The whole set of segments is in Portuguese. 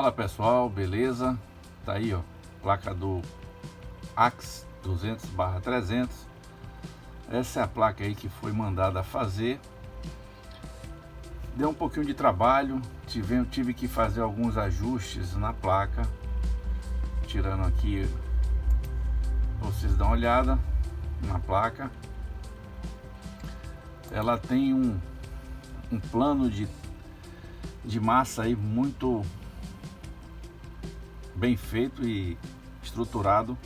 Fala pessoal, beleza? Tá aí ó, placa do AX 200/300. Essa é a placa aí que foi mandada fazer. Deu um pouquinho de trabalho, tive que fazer alguns ajustes na placa. Tirando aqui, vocês dão uma olhada na placa. Ela tem um plano de massa aí muito bem feito e estruturado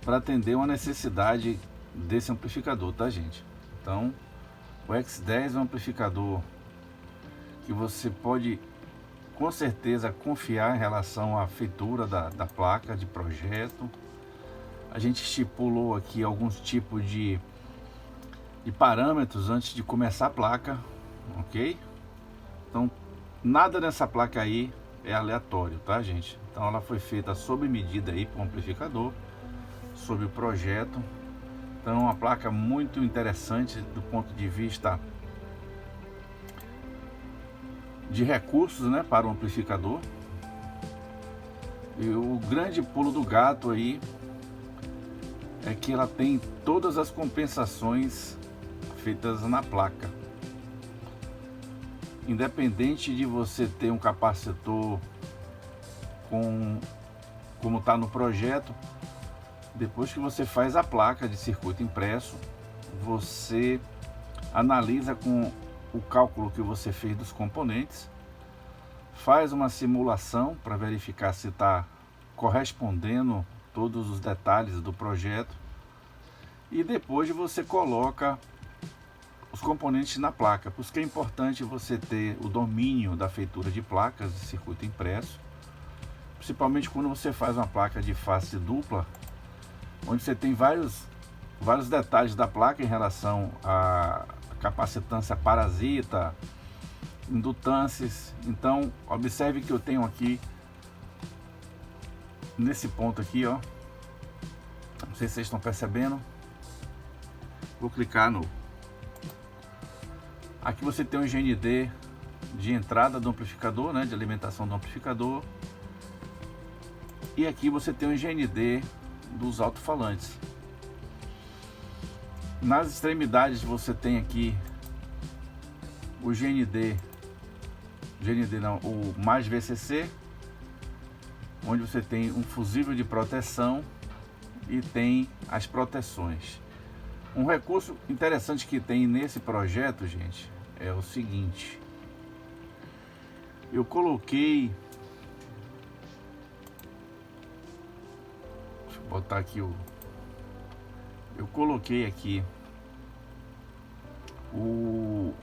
para atender uma necessidade desse amplificador, tá gente? Então o X10 é um amplificador que você pode com certeza confiar em relação à feitura da placa de projeto. A gente estipulou aqui alguns tipos de parâmetros antes de começar a placa, ok? Então nada nessa placa aí é aleatório, tá gente? Então ela foi feita sob medida aí para o amplificador, sob o projeto. Então é uma placa muito interessante do ponto de vista de recursos, né, para o amplificador. E o grande pulo do gato aí é que ela tem todas as compensações feitas na placa. Independente de você ter um capacitor como está no projeto, depois que você faz a placa de circuito impresso, você analisa com o cálculo que você fez dos componentes, faz uma simulação para verificar se está correspondendo todos os detalhes do projeto, e depois você coloca os componentes na placa. Por isso que é importante você ter o domínio da feitura de placas de circuito impresso, principalmente quando você faz uma placa de face dupla, onde você tem vários detalhes da placa em relação à capacitância parasita, indutâncias. Então observe que eu tenho aqui nesse ponto aqui, ó, não sei se vocês estão percebendo. Vou clicar no... Aqui você tem um GND de entrada do amplificador, né, de alimentação do amplificador. E aqui você tem um GND dos alto-falantes. Nas extremidades você tem aqui o o mais VCC, onde você tem um fusível de proteção e tem as proteções. Um recurso interessante que tem nesse projeto, gente, é o seguinte: eu coloquei, deixa eu botar aqui eu coloquei aqui um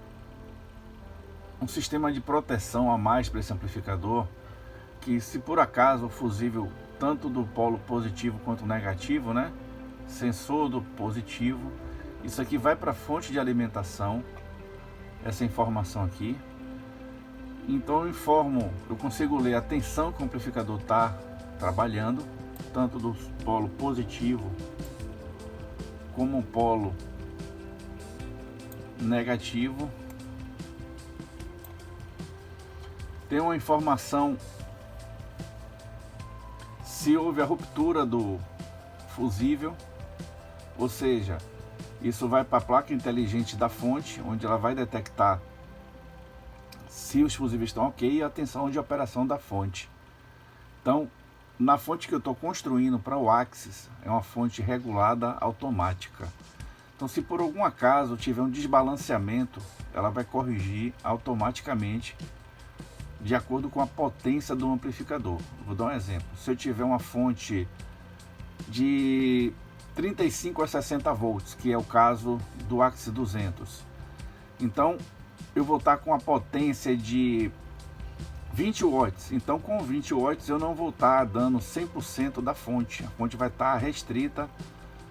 sistema de proteção a mais para esse amplificador, que se por acaso o fusível tanto do polo positivo quanto negativo, né, sensor do positivo, isso aqui vai para a fonte de alimentação, essa informação aqui. Então eu consigo ler a tensão que o amplificador está trabalhando, tanto do polo positivo como o polo negativo. Tem uma informação se houve a ruptura do fusível, ou seja, isso vai para a placa inteligente da fonte, onde ela vai detectar se os fusíveis estão ok e a tensão de operação da fonte. Então, na fonte que eu estou construindo para o Axis, é uma fonte regulada automática. Então, se por algum acaso tiver um desbalanceamento, ela vai corrigir automaticamente de acordo com a potência do amplificador. Vou dar um exemplo: se eu tiver uma fonte de 35 a 60 volts, que é o caso do Axis 200, então eu vou estar com a potência de 20 watts. Então com 20 watts eu não vou estar dando 100% da fonte. A fonte vai estar restrita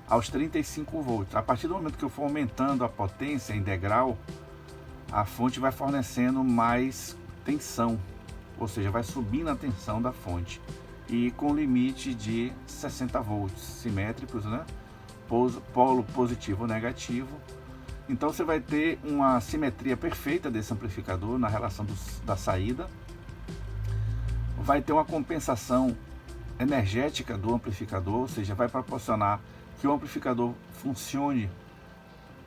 aos 35 volts. A partir do momento que eu for aumentando a potência em degrau, a fonte vai fornecendo mais tensão, ou seja, vai subindo a tensão da fonte, e com limite de 60 volts simétricos, né? Polo positivo ou negativo. Então você vai ter uma simetria perfeita desse amplificador na relação da saída. vai ter uma compensação energética do amplificador, ou seja, vai proporcionar que o amplificador funcione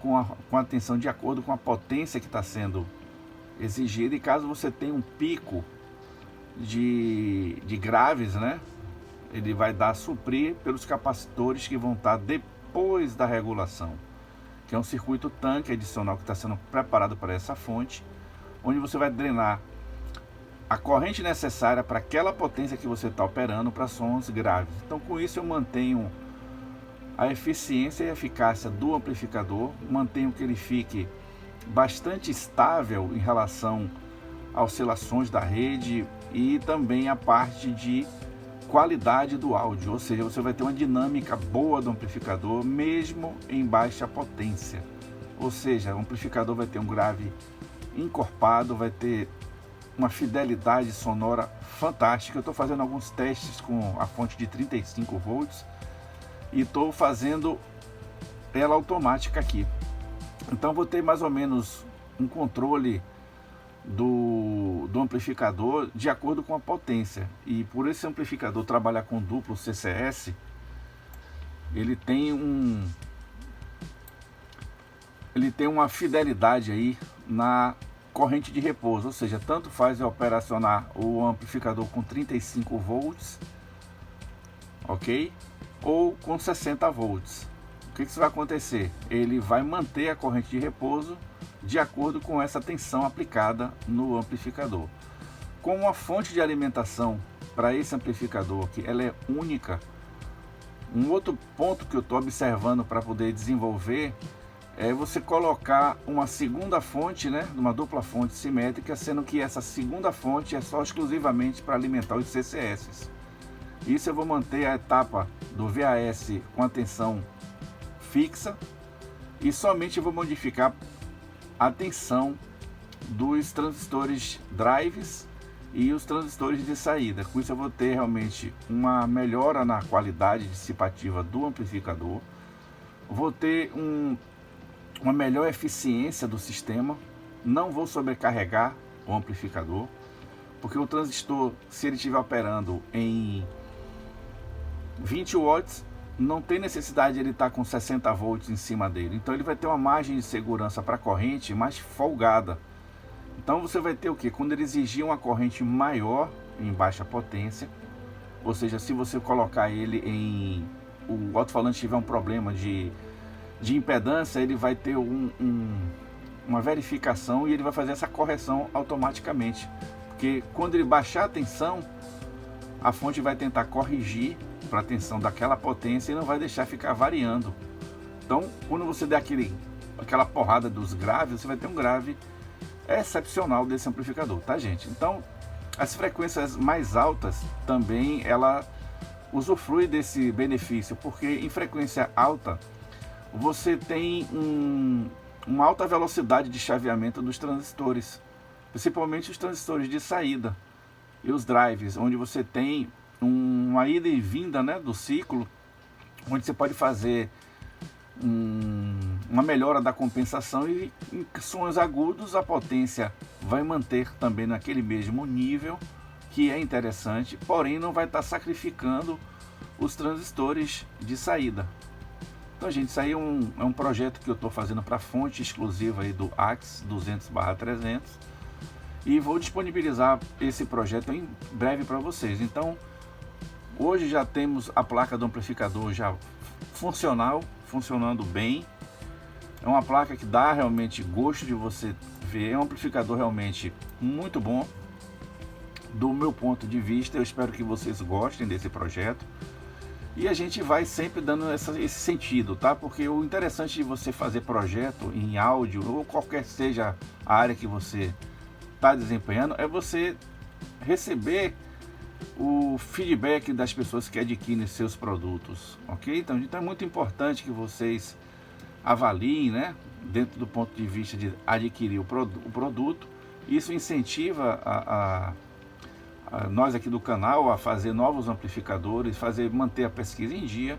com a tensão de acordo com a potência que está sendo exigida. E caso você tenha um pico de graves, né, ele vai suprir pelos capacitores que vão estar depois da regulação, que é um circuito tanque adicional que está sendo preparado para essa fonte, onde você vai drenar a corrente necessária para aquela potência que você está operando para sons graves. Então, com isso eu mantenho a eficiência e a eficácia do amplificador, mantenho que ele fique bastante estável em relação a oscilações da rede e também a parte de qualidade do áudio, ou seja, você vai ter uma dinâmica boa do amplificador mesmo em baixa potência, ou seja, o amplificador vai ter um grave encorpado, vai ter uma fidelidade sonora fantástica. Eu estou fazendo alguns testes com a fonte de 35 volts e estou fazendo ela automática aqui. Então vou ter mais ou menos um controle do amplificador de acordo com a potência. E por esse amplificador trabalhar com duplo CCS, ele tem uma fidelidade aí na corrente de repouso, ou seja, tanto faz eu operacionar o amplificador com 35 volts, ok? Ou com 60 volts. O que vai acontecer? Ele vai manter a corrente de repouso de acordo com essa tensão aplicada no amplificador. Com uma fonte de alimentação para esse amplificador, que ela é única, um outro ponto que eu estou observando para poder desenvolver é você colocar uma segunda fonte, né, uma dupla fonte simétrica, sendo que essa segunda fonte é só exclusivamente para alimentar os CCS. Isso eu vou manter a etapa do VAS com a tensão fixa e somente vou modificar a tensão dos transistores drives e os transistores de saída. Com isso eu vou ter realmente uma melhora na qualidade dissipativa do amplificador, vou ter uma melhor eficiência do sistema, não vou sobrecarregar o amplificador, porque o transistor, se ele estiver operando em 20 watts, não tem necessidade de ele estar com 60 volts em cima dele. Então ele vai ter uma margem de segurança para a corrente mais folgada. Então você vai ter o que? Quando ele exigir uma corrente maior em baixa potência, ou seja, se você colocar ele em... o alto-falante tiver um problema de impedância, ele vai ter uma verificação e ele vai fazer essa correção automaticamente. Porque quando ele baixar a tensão, a fonte vai tentar corrigir para a tensão daquela potência e não vai deixar ficar variando. Então, quando você der aquela porrada dos graves, você vai ter um grave excepcional desse amplificador, tá, gente? Então, as frequências mais altas também ela usufrui desse benefício, porque em frequência alta você tem uma alta velocidade de chaveamento dos transistores, principalmente os transistores de saída e os drives, onde você tem uma ida e vinda, né, do ciclo, onde você pode fazer uma melhora da compensação e em sons agudos a potência vai manter também naquele mesmo nível, que é interessante, porém não vai estar sacrificando os transistores de saída. Então, gente, isso aí é um projeto que eu estou fazendo para fonte exclusiva aí do AX 200/300 e vou disponibilizar esse projeto em breve para vocês. Então, hoje já temos a placa do amplificador já funcionando bem. É uma placa que dá realmente gosto de você ver, é um amplificador realmente muito bom do meu ponto de vista. Eu espero que vocês gostem desse projeto. E a gente vai sempre dando esse sentido, tá? Porque o interessante de você fazer projeto em áudio, ou qualquer seja a área que você está desempenhando, é você receber o feedback das pessoas que adquirem seus produtos, ok? Então é muito importante que vocês avaliem, né? Dentro do ponto de vista de adquirir o produto. Isso incentiva nós aqui do canal a fazer novos amplificadores, manter a pesquisa em dia.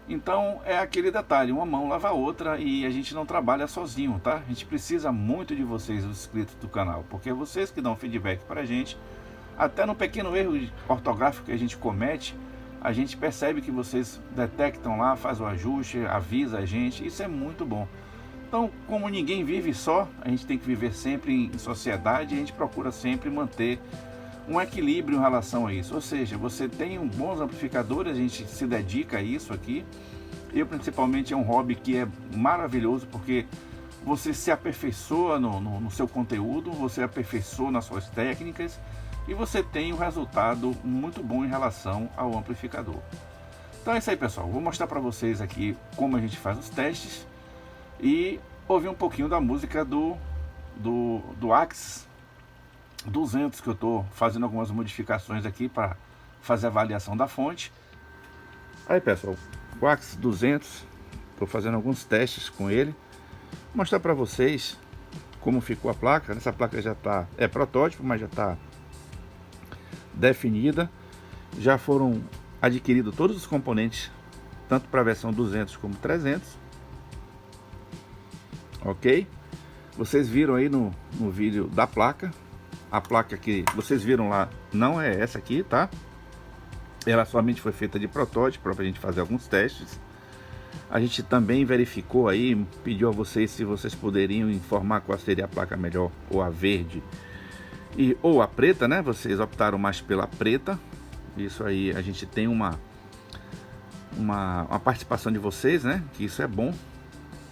Então é aquele detalhe, uma mão lava a outra e a gente não trabalha sozinho, tá? A gente precisa muito de vocês, os inscritos do canal, porque é vocês que dão feedback para a Até no pequeno erro ortográfico que a gente comete, a gente percebe que vocês detectam lá, faz o ajuste, avisa a gente, isso é muito bom. Então, como ninguém vive só, a gente tem que viver sempre em sociedade, e a gente procura sempre manter um equilíbrio em relação a isso. Ou seja, você tem bons amplificadores, a gente se dedica a isso aqui. Eu, principalmente, é um hobby que é maravilhoso, porque você se aperfeiçoa no seu conteúdo, você aperfeiçoa nas suas técnicas e você tem um resultado muito bom em relação ao amplificador. Então é isso aí, pessoal. Vou mostrar para vocês aqui como a gente faz os testes e ouvir um pouquinho da música do Axis 200, que eu estou fazendo algumas modificações aqui para fazer a avaliação da fonte. Aí, pessoal, o Axis 200, estou fazendo alguns testes com ele. Vou mostrar para vocês como ficou a placa. Essa placa já está, é protótipo, mas já está definida. Já foram adquiridos todos os componentes, tanto para a versão 200 como 300. Ok? Vocês viram aí no vídeo da placa. A placa que vocês viram lá não é essa aqui, tá? Ela somente foi feita de protótipo para a gente fazer alguns testes. A gente também verificou aí, pediu a vocês se vocês poderiam informar qual seria a placa melhor, ou a verde ou a preta, né? Vocês optaram mais pela preta. Isso aí, a gente tem uma participação de vocês, né? Que isso é bom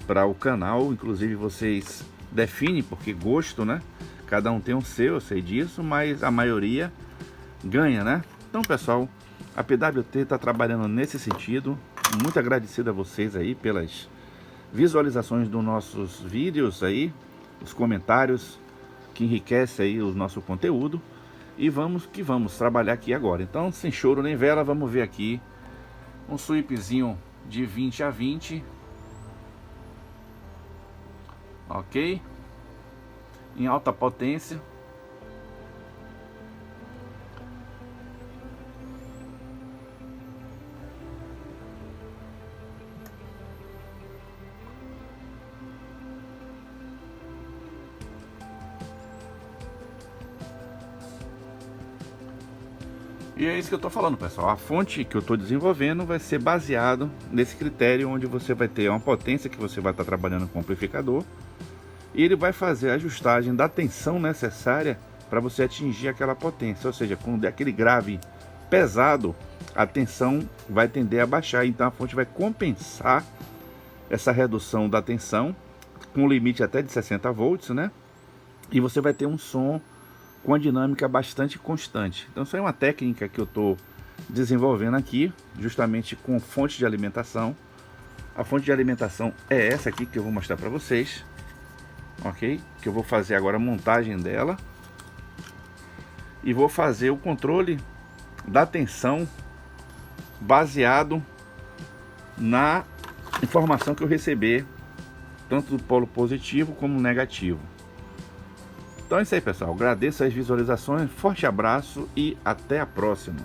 para o canal. Inclusive vocês definem, porque gosto, né? Cada um tem o seu, eu sei disso, mas a maioria ganha, né? Então, pessoal, a PWT está trabalhando nesse sentido. Muito agradecido a vocês aí pelas visualizações dos nossos vídeos aí, os comentários que enriquecem aí o nosso conteúdo. E vamos que vamos trabalhar aqui agora. Então, sem choro nem vela, vamos ver aqui um sweepzinho de 20 a 20. Ok? Em alta potência. E é isso que eu estou falando, pessoal. A fonte que eu estou desenvolvendo vai ser baseado nesse critério, onde você vai ter uma potência que você vai estar trabalhando com o amplificador, e ele vai fazer a ajustagem da tensão necessária para você atingir aquela potência. Ou seja, quando é aquele grave pesado, a tensão vai tender a baixar. Então a fonte vai compensar essa redução da tensão com limite até de 60 volts, né? E você vai ter um som com a dinâmica bastante constante. Então isso é uma técnica que eu estou desenvolvendo aqui, justamente com fonte de alimentação. A fonte de alimentação é essa aqui que eu vou mostrar para vocês, ok? Que eu vou fazer agora a montagem dela e vou fazer o controle da tensão baseado na informação que eu receber, tanto do polo positivo como negativo. Então é isso aí, pessoal. Agradeço as visualizações, forte abraço e até a próxima.